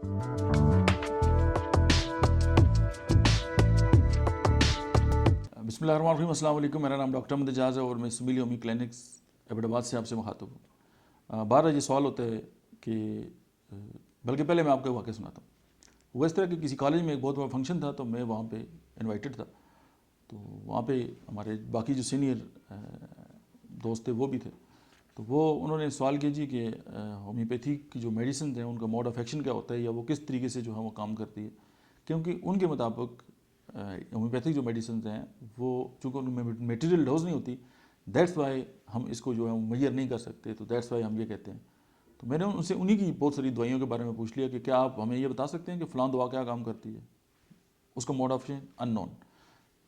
बिस्मिल्लाहिर्रहमानिर्रहीम, अस्सलाम वालेकुम। मेरा नाम डॉक्टर अहमद एजाज़ है और मैं सिविल होमी क्लिनिक्स एबटाबाद से आपसे मुखातब हूँ। बार ये सवाल होता है कि बल्कि पहले मैं आपको एक वाक़या सुनाता हूँ। वो इस तरह कि किसी कॉलेज में एक बहुत बड़ा फंक्शन था, तो मैं वहाँ पे इनवाइटेड था। तो वहाँ पे हमारे बाकी जो सीनियर दोस्त थे वो भी थे। तो वो उन्होंने सवाल किया जी कि होम्योपैथी की जो मेडिसिन हैं उनका मोड ऑफ एक्शन क्या होता है, या वो किस तरीके से जो है वो काम करती है। क्योंकि उनके मुताबिक होम्योपैथिक जो मेडिसिन हैं वो चूँकि उनमें मटेरियल डोज नहीं होती, दैट्स वाई हम इसको जो है मुहैया नहीं कर सकते, तो दैट्स वाई हम ये कहते हैं। तो मैंने उनसे उन्हीं की बहुत सारी दवाइयों के बारे में पूछ लिया कि क्या आप हमें ये बता सकते हैं कि फ़लाँ दवा क्या काम करती है। उसका मोड ऑफ एक्शन अननोन,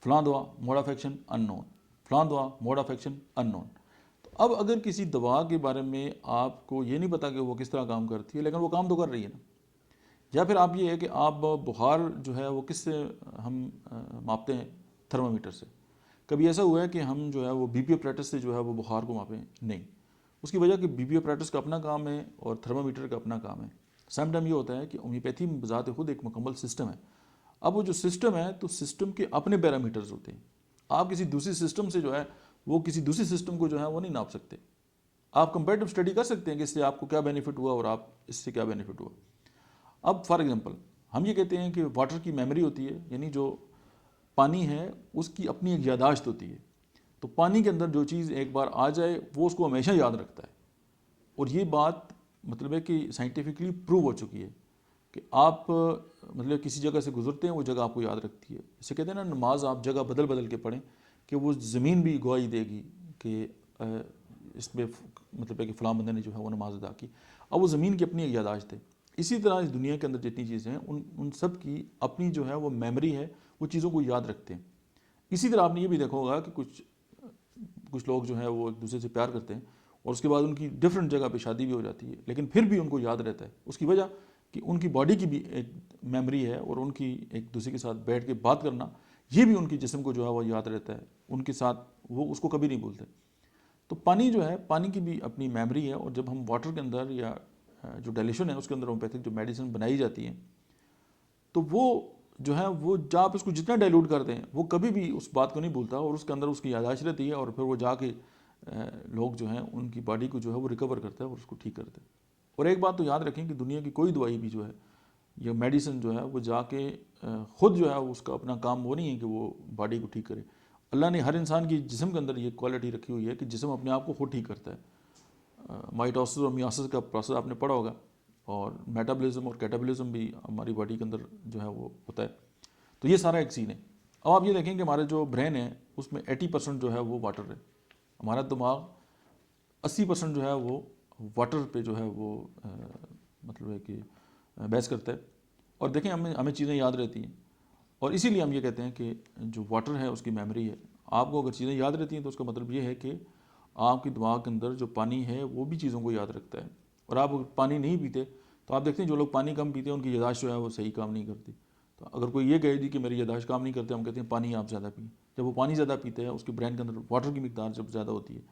फ़लाँ दवा मोड ऑफ एक्शन अननोन, फ़लाँ दवा मोड ऑफ एक्शन अननोन। तो अब अगर किसी दवा के बारे में आपको ये नहीं पता कि वो किस तरह काम करती है, लेकिन वो काम तो कर रही है ना। या फिर आप ये है कि आप बुखार जो है वो किससे हम मापते हैं, थर्मामीटर से। कभी ऐसा हुआ है कि हम जो है वो बीपी अपरेटस से जो है वो बुखार को मापें? नहीं। उसकी वजह कि बीपी अपरेटस का अपना काम है और थर्मामीटर का अपना काम है। सम टाइम ये होता है कि होम्योपैथी में बजाते खुद एक मुकम्मल सिस्टम है। अब वो जो सिस्टम है तो सिस्टम के अपने पैरामीटर्स होते हैं। आप किसी दूसरी सिस्टम से जो है वो किसी दूसरी सिस्टम को जो है वो नहीं नाप सकते। आप कंपेरेटिव स्टडी कर सकते हैं कि इससे आपको क्या बेनिफिट हुआ और आप इससे क्या बेनिफिट हुआ। अब फॉर एग्जांपल हम ये कहते हैं कि वाटर की मेमोरी होती है, यानी जो पानी है उसकी अपनी एक यादाश्त होती है। तो पानी के अंदर जो चीज़ एक बार आ जाए वो उसको हमेशा याद रखता है। और ये बात मतलब है कि साइंटिफिकली प्रूव हो चुकी है कि आप मतलब किसी जगह से गुजरते हैं वो जगह आपको याद रखती है। इसे कहते हैं ना, नमाज आप जगह बदल बदल के पढ़ें कि वो ज़मीन भी गवाही देगी कि इसमें मतलब है कि फ़लाँ बंदे ने जो है वो नमाज अदा की। अब वो ज़मीन की अपनी एक यादाश्त है। इसी तरह इस दुनिया के अंदर जितनी चीज़ें हैं उन सब की अपनी जो है वो मेमोरी है, वो चीज़ों को याद रखते हैं। इसी तरह आपने ये भी देखा होगा कि कुछ लोग जो है वो एक दूसरे से प्यार करते हैं और उसके बाद उनकी डिफरेंट जगह पे शादी भी हो जाती है, लेकिन फिर भी उनको याद रहता है। उसकी वजह कि उनकी बॉडी की भी एक मेमोरी है और उनकी एक दूसरे के साथ बैठ के बात करना, ये भी उनकी जिस्म को जो है वो याद रहता है उनके साथ, वो उसको कभी नहीं भूलते। तो पानी जो है, पानी की भी अपनी मेमोरी है। और जब हम वाटर के अंदर या जो डाइल्यूशन है उसके अंदर होम्योपैथिक जो मेडिसिन बनाई जाती हैं, तो वो जो है वो जब आप इसको जितना डाइल्यूट करते हैं वो कभी भी उस बात को नहीं भूलता और उसके अंदर उसकी यादाश्त रहती है। और फिर वो जाके लोग जो हैं उनकी बॉडी को जो है वो रिकवर करता है और उसको ठीक करता है। और एक बात तो याद रखें कि दुनिया की कोई दवाई भी जो है या मेडिसिन जो है वो जाके ख़ुद जो है उसका अपना काम वो नहीं है कि वो बॉडी को ठीक करे। अल्लाह ने हर इंसान की जिस्म के अंदर ये क्वालिटी रखी हुई है कि जिस्म अपने आप को खुद ठीक करता है। माइटोसिस और मियोसिस का प्रोसेस आपने पढ़ा होगा, और मेटाबॉलिज्म और कैटाबॉलिज्म भी हमारी बॉडी के अंदर जो है वो होता है। तो ये सारा एक सीन है। अब आप ये देखें कि हमारे जो ब्रेन है उसमें 80% जो है वो वाटर है। हमारा दिमाग 80% जो है वो वाटर पे जो है वो मतलब है कि बहस करता है। और देखें हमें हमें चीज़ें याद रहती हैं, और इसीलिए हम ये कहते हैं कि जो वाटर है उसकी मेमोरी है। आपको अगर चीज़ें याद रहती हैं तो उसका मतलब ये है कि आपके दिमाग के अंदर जो पानी है वो भी चीज़ों को याद रखता है। और आप अगर पानी नहीं पीते तो आप देखते हैं जो लोग पानी कम पीते हैं उनकी यादाश्त जो है वो सही काम नहीं करती। तो अगर कोई ये कहे जी कि मेरी यादाश्त काम नहीं करते, हम कहते हैं पानी आप ज़्यादा पिए। जब वो पानी ज़्यादा पीते हैं उसके ब्रेन के अंदर वाटर की मिकदार जब ज़्यादा होती है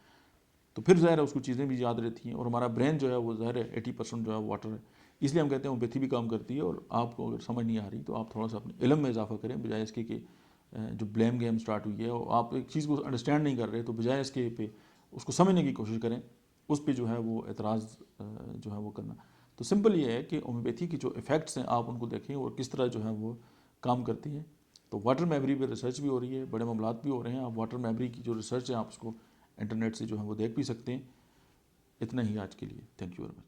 तो फिर ज़ाहिर है उसको चीज़ें भी याद रहती हैं। और हमारा ब्रेन जो है वो ज़ाहिर है 80% जो है वाटर है। इसलिए हम कहते हैं होम्योपैथी भी काम करती है। और आपको अगर समझ नहीं आ रही तो आप थोड़ा सा अपने इल्म में इजाफा करें, बजाय इसके कि जो ब्लेम गेम स्टार्ट हुई है और आप एक चीज़ को अंडरस्टैंड नहीं कर रहे, तो बजाय इसके पे उसको समझने की कोशिश करें, उस पर जो है वो एतराज़ जो है वो करना। तो सिंपल ये है कि होम्योपैथी की जो इफ़ेक्ट्स हैं आप उनको देखें और किस तरह जो है वो काम करती है। तो वाटर मेमोरी पे रिसर्च भी हो रही है, बड़े मामलात भी हो रहे हैं। आप वाटर मेमोरी की जो रिसर्च है आप उसको इंटरनेट से जो है वो देख भी सकते हैं। इतना ही आज के लिए, थैंक यू वेरी मच।